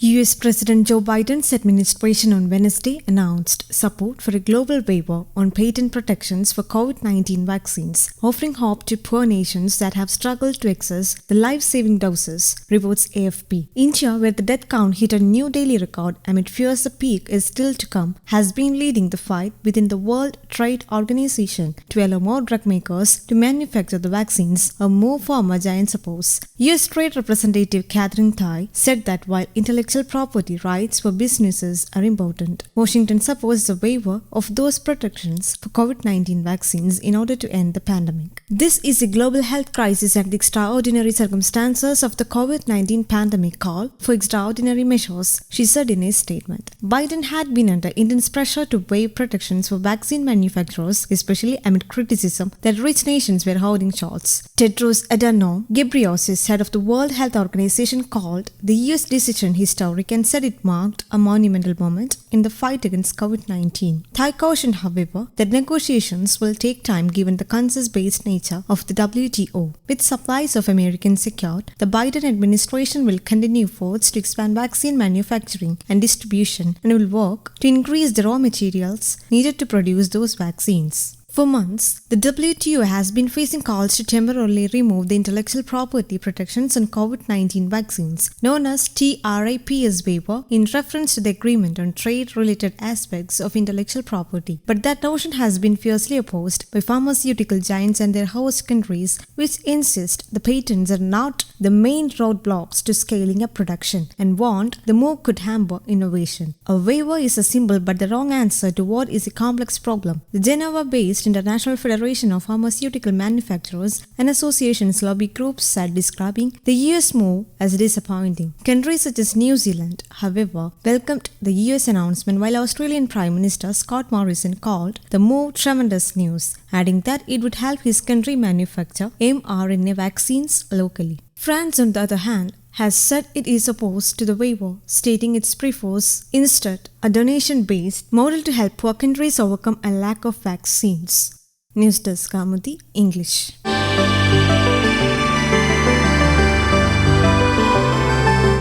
US President Joe Biden's administration on Wednesday announced support for a global waiver on patent protections for COVID-19 vaccines, offering hope to poor nations that have struggled to access the life-saving doses, reports AFP. India, where the death count hit a new daily record amid fears the peak is still to come, has been leading the fight within the World Trade Organization to allow more drug makers to manufacture the vaccines a more pharma giants oppose. US Trade Representative Catherine Tai said that while intellectual property rights for businesses are important, Washington supports the waiver of those protections for COVID-19 vaccines in order to end the pandemic. This is a global health crisis and the extraordinary circumstances of the COVID-19 pandemic call for extraordinary measures, she said in a statement. Biden had been under intense pressure to waive protections for vaccine manufacturers, especially amid criticism that rich nations were holding shots. Tedros Adhanom Ghebreyesus, head of the World Health Organization, called the US decision historic and said it marked a monumental moment in the fight against COVID-19. Tai cautioned, however, that negotiations will take time given the consensus-based nature of the WTO. With supplies of Americans secured, the Biden administration will continue efforts to expand vaccine manufacturing and distribution and will work to increase the raw materials needed to produce those vaccines. For months, the WTO has been facing calls to temporarily remove the intellectual property protections on COVID-19 vaccines, known as TRIPS waiver, in reference to the agreement on trade-related aspects of intellectual property. But that notion has been fiercely opposed by pharmaceutical giants and their host countries, which insist the patents are not the main roadblocks to scaling up production and warned the move could hamper innovation. A waiver is a simple but the wrong answer to what is a complex problem. The Geneva-based International Federation of Pharmaceutical Manufacturers and Associations lobby groups said, describing the US move as disappointing. Countries such as New Zealand, however, welcomed the US announcement, while Australian Prime Minister Scott Morrison called the move tremendous news, adding that it would help his country manufacture mRNA vaccines locally. France, on the other hand, has said it is opposed to the waiver, stating it prefers instead a donation-based model to help poor countries overcome a lack of vaccines. News Desk Kamudi, English.